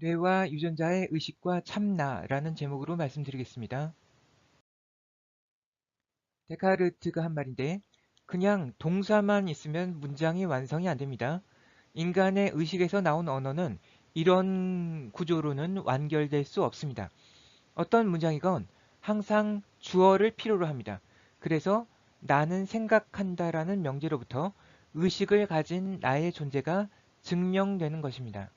뇌와 유전자의 의식과 참나라는 제목으로 말씀드리겠습니다. 데카르트가 한 말인데 그냥 동사만 있으면 문장이 완성이 안 됩니다. 인간의 의식에서 나온 언어는 이런 구조로는 완결될 수 없습니다. 어떤 문장이건 항상 주어를 필요로 합니다. 그래서 나는 생각한다라는 명제로부터 의식을 가진 나의 존재가 증명되는 것입니다.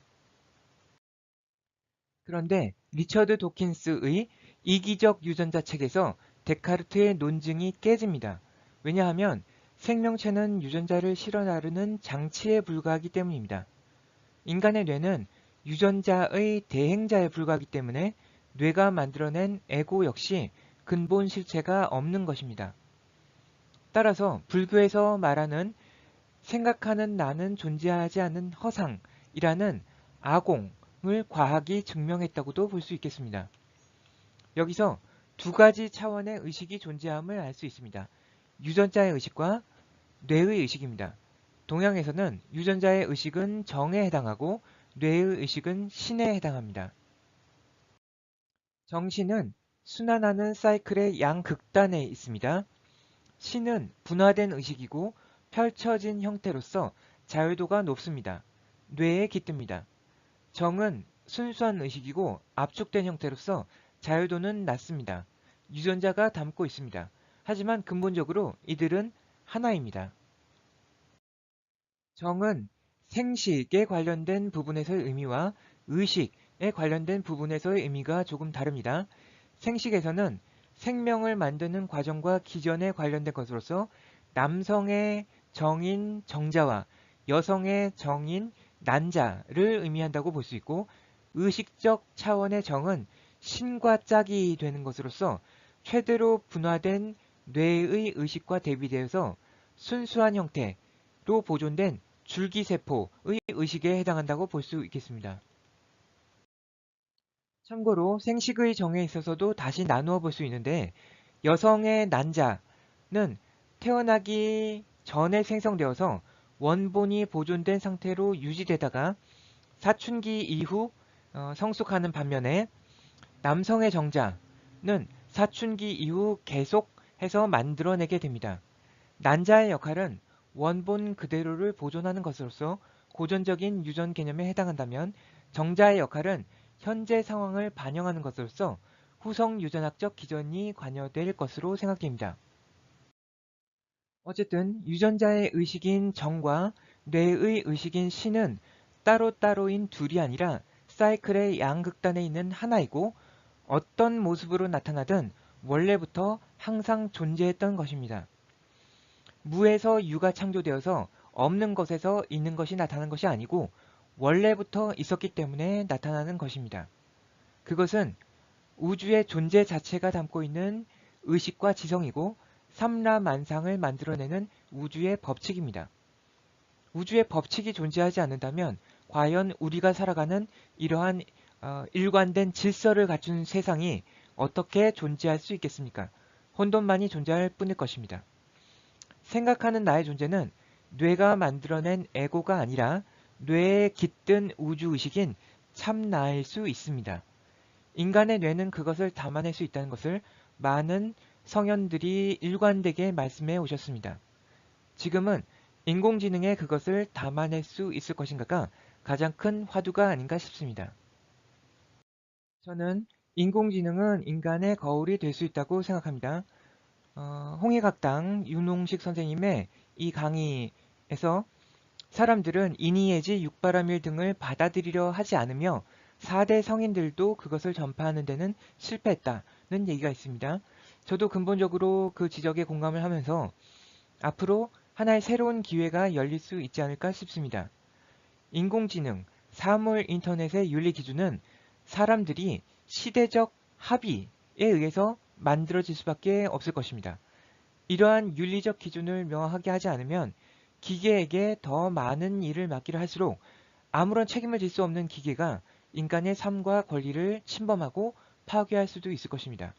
그런데 리처드 도킨스의 이기적 유전자 책에서 데카르트의 논증이 깨집니다. 왜냐하면 생명체는 유전자를 실어 나르는 장치에 불과하기 때문입니다. 인간의 뇌는 유전자의 대행자에 불과하기 때문에 뇌가 만들어낸 에고 역시 근본 실체가 없는 것입니다. 따라서 불교에서 말하는 생각하는 나는 존재하지 않는 허상이라는 아공을 과학이 증명했다고도 볼 수 있겠습니다. 여기서 두 가지 차원의 의식이 존재함을 알 수 있습니다. 유전자의 의식과 뇌의 의식입니다. 동양에서는 유전자의 의식은 정에 해당하고 뇌의 의식은 신에 해당합니다. 정신은 순환하는 사이클의 양극단에 있습니다. 신은 분화된 의식이고 펼쳐진 형태로서 자유도가 높습니다. 뇌에 깃듭니다. 정은 순수한 의식이고 압축된 형태로서 자유도는 낮습니다. 유전자가 담고 있습니다. 하지만 근본적으로 이들은 하나입니다. 정은 생식에 관련된 부분에서의 의미와 의식에 관련된 부분에서의 의미가 조금 다릅니다. 생식에서는 생명을 만드는 과정과 기전에 관련된 것으로서 남성의 정인 정자와 여성의 정인 난자를 의미한다고 볼 수 있고 의식적 차원의 정은 신과 짝이 되는 것으로서 최대로 분화된 뇌의 의식과 대비되어서 순수한 형태로 보존된 줄기세포의 의식에 해당한다고 볼 수 있겠습니다. 참고로 생식의 정에 있어서도 다시 나누어 볼 수 있는데 여성의 난자는 태어나기 전에 생성되어서 원본이 보존된 상태로 유지되다가 사춘기 이후 성숙하는 반면에 남성의 정자는 사춘기 이후 계속해서 만들어내게 됩니다. 난자의 역할은 원본 그대로를 보존하는 것으로서 고전적인 유전 개념에 해당한다면 정자의 역할은 현재 상황을 반영하는 것으로서 후성 유전학적 기전이 관여될 것으로 생각됩니다. 어쨌든 유전자의 의식인 정과 뇌의 의식인 신은 따로따로인 둘이 아니라 사이클의 양극단에 있는 하나이고 어떤 모습으로 나타나든 원래부터 항상 존재했던 것입니다. 무에서 유가 창조되어서 없는 것에서 있는 것이 나타난 것이 아니고 원래부터 있었기 때문에 나타나는 것입니다. 그것은 우주의 존재 자체가 담고 있는 의식과 지성이고 삼라만상을 만들어내는 우주의 법칙입니다. 우주의 법칙이 존재하지 않는다면 과연 우리가 살아가는 이러한 일관된 질서를 갖춘 세상이 어떻게 존재할 수 있겠습니까? 혼돈만이 존재할 뿐일 것입니다. 생각하는 나의 존재는 뇌가 만들어낸 에고가 아니라 뇌에 깃든 우주의식인 참나일 수 있습니다. 인간의 뇌는 그것을 담아낼 수 있다는 것을 많은 성현들이 일관되게 말씀해 오셨습니다. 지금은 인공지능에 그것을 담아낼 수 있을 것인가가 가장 큰 화두가 아닌가 싶습니다. 저는 인공지능은 인간의 거울이 될 수 있다고 생각합니다. 홍익학당 윤홍식 선생님의 이 강의에서 사람들은 이니에지 육바라밀 등을 받아들이려 하지 않으며 4대 성인들도 그것을 전파하는 데는 실패했다는 얘기가 있습니다. 저도 근본적으로 그 지적에 공감을 하면서 앞으로 하나의 새로운 기회가 열릴 수 있지 않을까 싶습니다. 인공지능, 사물 인터넷의 윤리 기준은 사람들이 시대적 합의에 의해서 만들어질 수밖에 없을 것입니다. 이러한 윤리적 기준을 명확하게 하지 않으면 기계에게 더 많은 일을 맡기려 할수록 아무런 책임을 질 수 없는 기계가 인간의 삶과 권리를 침범하고 파괴할 수도 있을 것입니다.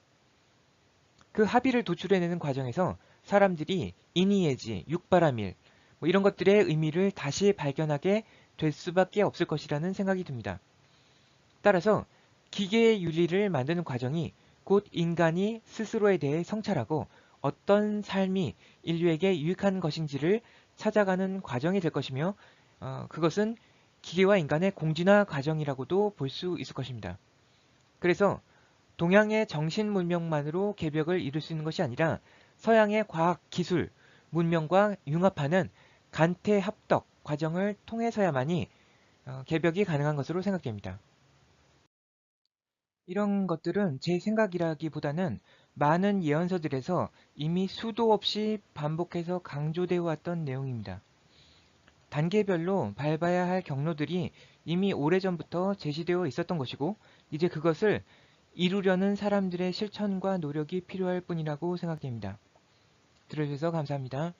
그 합의를 도출해내는 과정에서 사람들이 이니에지, 육바라밀 이런 것들의 의미를 다시 발견하게 될 수밖에 없을 것이라는 생각이 듭니다. 따라서 기계의 윤리를 만드는 과정이 곧 인간이 스스로에 대해 성찰하고 어떤 삶이 인류에게 유익한 것인지를 찾아가는 과정이 될 것이며 그것은 기계와 인간의 공진화 과정이라고도 볼 수 있을 것입니다. 그래서 동양의 정신 문명만으로 개벽을 이룰 수 있는 것이 아니라 서양의 과학, 기술, 문명과 융합하는 간태 합덕 과정을 통해서야만이 개벽이 가능한 것으로 생각됩니다. 이런 것들은 제 생각이라기보다는 많은 예언서들에서 이미 수도 없이 반복해서 강조되어 왔던 내용입니다. 단계별로 밟아야 할 경로들이 이미 오래전부터 제시되어 있었던 것이고 이제 그것을 이루려는 사람들의 실천과 노력이 필요할 뿐이라고 생각됩니다. 들어주셔서 감사합니다.